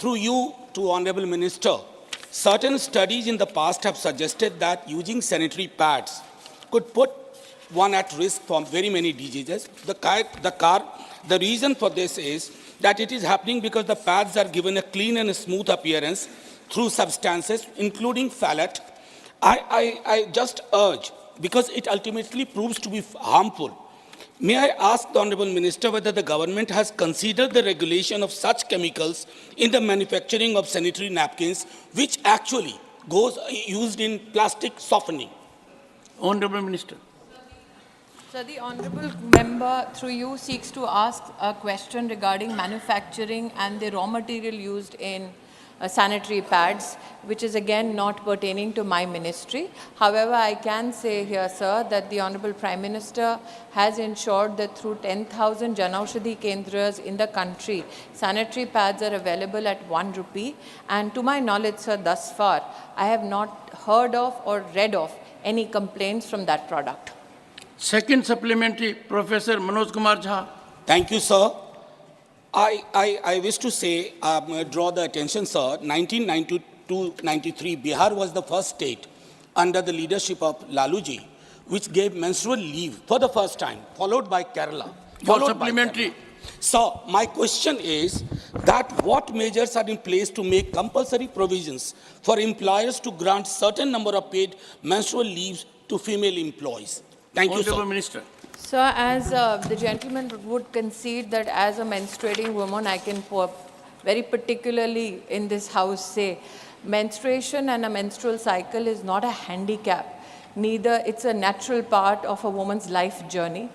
through you to Honorable Minister, certain studies in the past have suggested that using sanitary pads could put one at risk from very many diseases. The reason for this is that it is happening because the pads are given a clean and smooth appearance through substances, including phthalate. I just urge, because it ultimately proves to be harmful. May I ask the Honorable Minister whether the government has considered the regulation of such chemicals in the manufacturing of sanitary napkins, which actually goes used in plastic softening? Honorable Minister. So the honourable member, through you, seeks to ask a question regarding manufacturing and the raw material used in sanitary pads, which is again not pertaining to my ministry. However, I can say here, sir, that the Honourable Prime Minister has ensured that through 10,000 Janaushadhi Kendras in the country, sanitary pads are available at 1 rupee. And to my knowledge, sir, thus far, I have not heard of or read of any complaints from that product. Second supplementary, Professor Manoj Jha. Thank you, sir. I wish to say, draw the attention, sir, 1992-93, Bihar was the first state under the leadership of Laluji, which gave menstrual leave for the first time, followed by Kerala. For supplementary. So, my question is that what measures are in place to make compulsory provisions for employers to grant certain number of paid menstrual leaves to female employees? Thank you, Honorable sir. Minister. So as the gentleman would concede that as a menstruating woman, I can very particularly in this house say, menstruation and a menstrual cycle is not a handicap. Neither it's a natural part of a woman's life journey.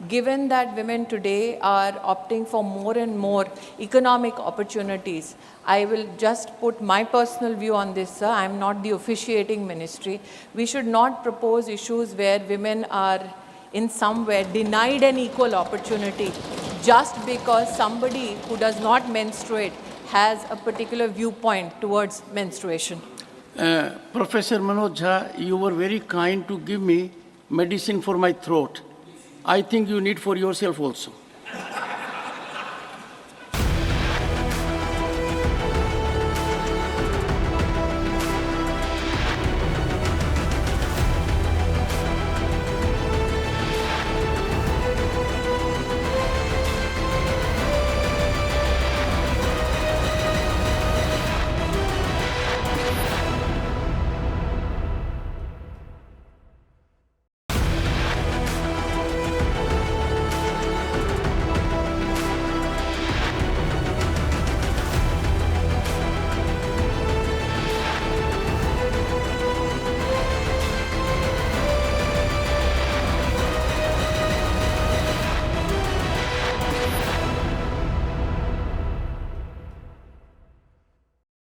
Given that women today are opting for more and more economic opportunities, I will just put my personal view on this, sir. I'm not the officiating ministry. We should not propose issues where women are in some way denied an equal opportunity just because somebody who does not menstruate has a particular viewpoint towards menstruation. Professor Manoj Jha, you were very kind to give me medicine for my throat. I think you need for yourself also.